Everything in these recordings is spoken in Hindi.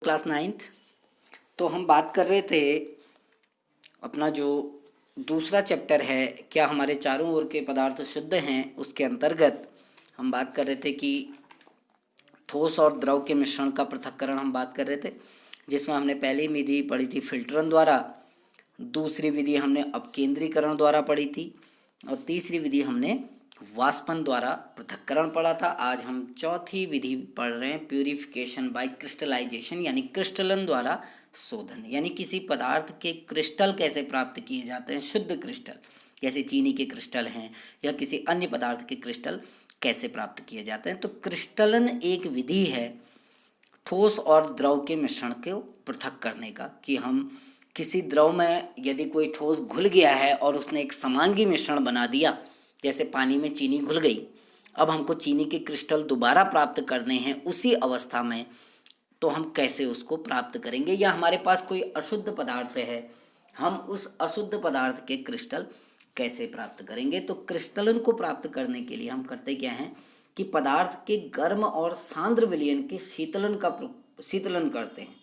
Class 9th। तो हम बात कर रहे थे अपना जो दूसरा चैप्टर है, क्या हमारे चारों ओर के पदार्थ शुद्ध हैं, उसके अंतर्गत हम बात कर रहे थे कि ठोस और द्रव के मिश्रण का पृथक्करण हम बात कर रहे थे, जिसमें हमने पहली विधि पढ़ी थी फिल्टरन द्वारा, दूसरी विधि हमने अपकेंद्रीकरण द्वारा पढ़ी थी और तीसरी विधि हमने वाष्पन द्वारा पृथक्करण पढ़ा था। आज हम चौथी विधि पढ़ रहे हैं, प्यूरिफिकेशन बाय क्रिस्टलाइजेशन, यानी क्रिस्टलन द्वारा शोधन। यानी किसी पदार्थ के क्रिस्टल कैसे प्राप्त किए जाते हैं, शुद्ध क्रिस्टल, जैसे चीनी के क्रिस्टल हैं या किसी अन्य पदार्थ के क्रिस्टल कैसे प्राप्त किए जाते हैं। तो क्रिस्टलन एक विधि है ठोस और द्रव के मिश्रण को पृथक करने का, कि हम किसी द्रव में यदि कोई ठोस घुल गया है और उसने एक समांगी मिश्रण बना दिया, जैसे पानी में चीनी घुल गई, अब हमको चीनी के क्रिस्टल दोबारा प्राप्त करने हैं उसी अवस्था में, तो हम कैसे उसको प्राप्त करेंगे। या हमारे पास कोई अशुद्ध पदार्थ है, हम उस अशुद्ध पदार्थ के क्रिस्टल कैसे प्राप्त करेंगे। तो क्रिस्टलन को प्राप्त करने के लिए हम करते क्या हैं कि पदार्थ के गर्म और सांद्र विलयन के शीतलन करते हैं।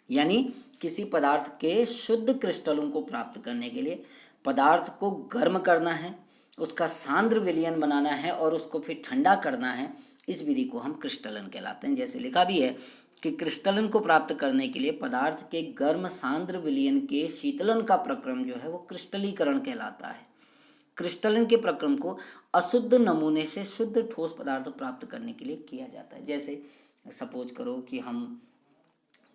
यानी किसी पदार्थ के शुद्ध क्रिस्टलों को प्राप्त करने के लिए पदार्थ को गर्म करना है, उसका सांद्र विलयन बनाना है और उसको फिर ठंडा करना है। इस विधि को हम क्रिस्टलन कहलाते हैं। जैसे लिखा भी है कि क्रिस्टलन को प्राप्त करने के लिए पदार्थ के गर्म सांद्र विलयन के शीतलन का प्रक्रम जो है वो क्रिस्टलीकरण कहलाता है। क्रिस्टलन के प्रक्रम को अशुद्ध नमूने से शुद्ध ठोस पदार्थ प्राप्त करने के लिए किया जाता है। जैसे सपोज करो कि हम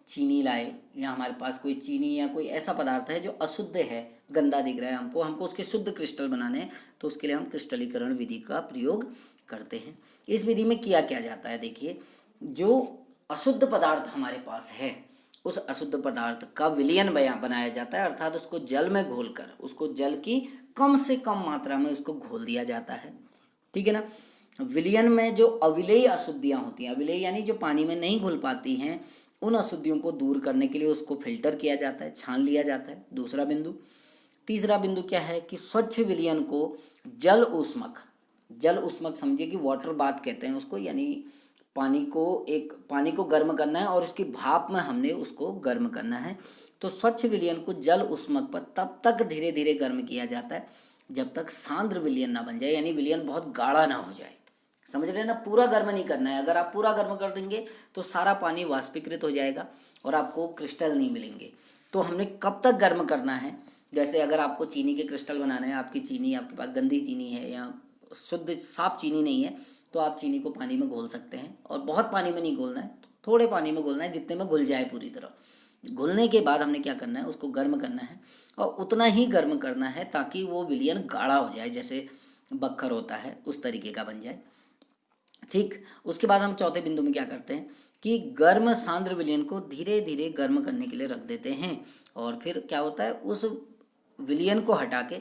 चीनी लाए, या हमारे पास कोई चीनी या कोई ऐसा पदार्थ है जो अशुद्ध है, गंदा दिख रहा है, हमको उसके शुद्ध क्रिस्टल बनाने हैं, तो उसके लिए हम क्रिस्टलीकरण विधि का प्रयोग करते हैं। इस विधि में किया क्या जाता है, देखिए, जो अशुद्ध पदार्थ हमारे पास है उस अशुद्ध पदार्थ का विलयन बनाया जाता है, अर्थात उसको जल में घोलकर, उसको जल की कम से कम मात्रा में उसको घोल दिया जाता है। ठीक है ना। विलयन में जो अविलेय अशुद्धियाँ होती हैं, अविलेय यानी जो पानी में नहीं घुल पाती हैं, उन अशुद्धियों को दूर करने के लिए उसको फिल्टर किया जाता है, छान लिया जाता है। दूसरा बिंदु। तीसरा बिंदु क्या है कि स्वच्छ विलयन को जल ऊष्मक समझिए कि वाटर बाथ कहते हैं उसको, यानी पानी को गर्म करना है और उसकी भाप में हमने उसको गर्म करना है। तो स्वच्छ विलयन को जल ऊष्मक पर तब तक धीरे धीरे गर्म किया जाता है जब तक सांद्र विलयन ना बन जाए, यानी विलयन बहुत गाढ़ा ना हो जाए। समझ रहे हैं ना, पूरा गर्म नहीं करना है। अगर आप पूरा गर्म कर देंगे तो सारा पानी वाष्पीकृत हो जाएगा और आपको क्रिस्टल नहीं मिलेंगे। तो हमने कब तक गर्म करना है, जैसे अगर आपको चीनी के क्रिस्टल बनाना है, आपके पास गंदी चीनी है या शुद्ध साफ चीनी नहीं है, तो आप चीनी को पानी में घोल सकते हैं, और बहुत पानी में नहीं घोलना है, थोड़े पानी में घोलना है, जितने में घुल जाए पूरी तरह। घुलने के बाद हमने क्या करना है, उसको गर्म करना है, और उतना ही गर्म करना है ताकि वो विलयन गाढ़ा हो जाए, जैसे बक्खर होता है उस तरीके का बन जाए। ठीक। उसके बाद हम चौथे बिंदु में क्या करते हैं कि गर्म सांद्र विलयन को धीरे धीरे गर्म करने के लिए रख देते हैं, और फिर क्या होता है, उस विलयन को हटा के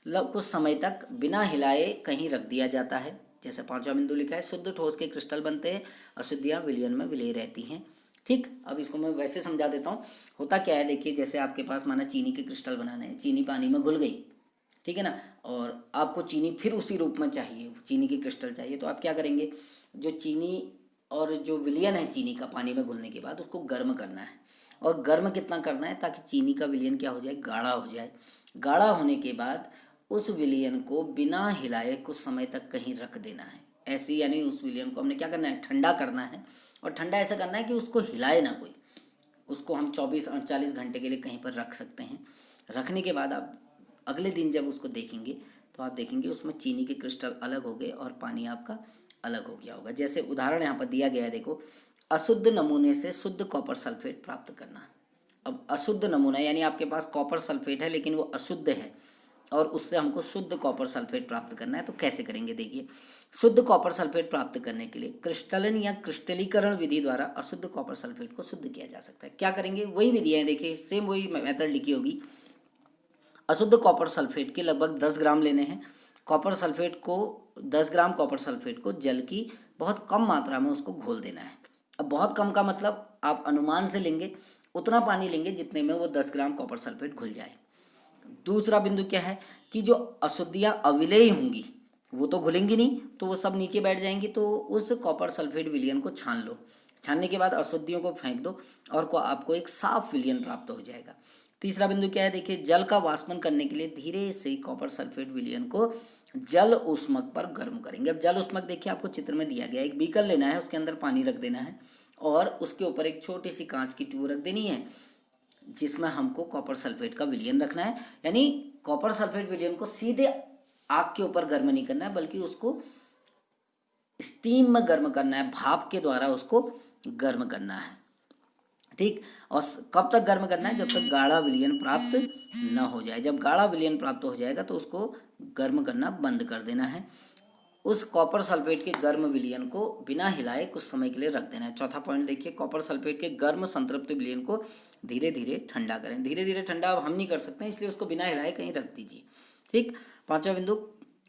कुछ समय तक बिना हिलाए कहीं रख दिया जाता है। जैसे पांचवा बिंदु लिखा है, शुद्ध ठोस के क्रिस्टल बनते हैं, अशुद्धियाँ विलयन में विलय रहती हैं। ठीक। अब इसको मैं वैसे समझा देता हूँ। होता क्या है, देखिए, जैसे आपके पास माना चीनी के क्रिस्टल बनाने हैं, चीनी पानी में घुल गई, ठीक है ना, और आपको चीनी फिर उसी रूप में चाहिए, चीनी की क्रिस्टल चाहिए, तो आप क्या करेंगे, जो चीनी और जो विलयन है चीनी का पानी में घुलने के बाद, उसको गर्म करना है। और गर्म कितना करना है, ताकि चीनी का विलयन क्या हो जाए, गाढ़ा हो जाए। गाढ़ा होने के बाद उस विलयन को बिना हिलाए कुछ समय तक कहीं रख देना है। ऐसे यानी उस विलयन को हमने क्या करना है, ठंडा करना है, और ठंडा ऐसा करना है कि उसको हिलाए ना कोई। उसको हम 24-48 घंटे के लिए कहीं पर रख सकते हैं। रखने के बाद आप अगले दिन जब उसको देखेंगे तो आप देखेंगे उसमें चीनी के क्रिस्टल अलग हो गए और पानी आपका अलग हो गया होगा। जैसे उदाहरण यहाँ पर दिया गया है, देखो, अशुद्ध नमूने से शुद्ध कॉपर सल्फेट प्राप्त करना। अब अशुद्ध नमूना यानी आपके पास कॉपर सल्फेट है लेकिन वो अशुद्ध है, और उससे हमको शुद्ध कॉपर सल्फेट प्राप्त करना है। तो कैसे करेंगे, देखिए, शुद्ध कॉपर सल्फेट प्राप्त करने के लिए क्रिस्टलन या क्रिस्टलीकरण विधि द्वारा अशुद्ध कॉपर सल्फेट को शुद्ध किया जा सकता है। क्या करेंगे, वही विधि है, देखिए, सेम वही मेथड लिखी होगी। अशुद्ध कॉपर सल्फेट के लगभग 10 ग्राम लेने हैं। 10 ग्राम कॉपर सल्फेट को जल की बहुत कम मात्रा में उसको घोल देना है। अब बहुत कम का मतलब आप अनुमान से लेंगे, उतना पानी लेंगे जितने में वो 10 ग्राम कॉपर सल्फेट घुल जाए। दूसरा बिंदु क्या है कि जो अशुद्धियाँ अविलेय होंगी वो तो घुलेंगी नहीं, तो वो सब नीचे बैठ जाएंगी, तो उस कॉपर सल्फेट विलयन को छान लो। छानने के बाद अशुद्धियों को फेंक दो और को आपको एक साफ विलयन प्राप्त हो जाएगा। तीसरा बिंदु क्या है, देखिए जल का वाष्पन करने के लिए धीरे से कॉपर सल्फेट विलयन को जल ऊष्मक पर गर्म करेंगे। अब जल ऊष्मक देखिए आपको चित्र में दिया गया है, एक बीकर लेना है, उसके अंदर पानी रख देना है और उसके ऊपर एक छोटी सी कांच की ट्यूब रख देनी है जिसमें हमको कॉपर सल्फेट का विलयन रखना है। यानी कॉपर सल्फेट विलयन को सीधे आग के ऊपर गर्म नहीं करना है बल्कि उसको स्टीम में गर्म करना है, भाप के द्वारा उसको गर्म करना है। ठीक, और कब तक गर्म करना है, जब तक गाढ़ा विलयन प्राप्त न हो जाए। जब गाढ़ा विलयन प्राप्त हो जाएगा तो उसको गर्म करना बंद कर देना है। उस कॉपर सल्फेट के गर्म विलयन को बिना हिलाए कुछ समय के लिए रख देना है। चौथा पॉइंट देखिए, कॉपर सल्फेट के गर्म संतृप्त विलयन को धीरे धीरे ठंडा करें। धीरे धीरे ठंडा अब हम नहीं कर सकते, इसलिए उसको बिना हिलाए कहीं रख दीजिए। ठीक, पांचवा बिंदु,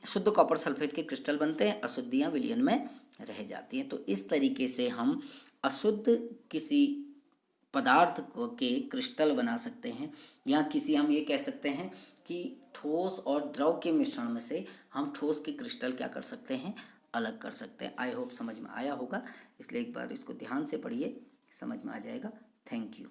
शुद्ध कॉपर सल्फेट के क्रिस्टल बनते हैं, अशुद्धियाँ विलयन में रह जाती हैं। तो इस तरीके से हम अशुद्ध किसी पदार्थ के क्रिस्टल बना सकते हैं, या किसी हम ये कह सकते हैं कि ठोस और द्रव के मिश्रण में से हम ठोस के क्रिस्टल क्या कर सकते हैं, अलग कर सकते हैं। आई होप समझ में आया होगा, इसलिए एक बार इसको ध्यान से पढ़िए, समझ में आ जाएगा। Thank you.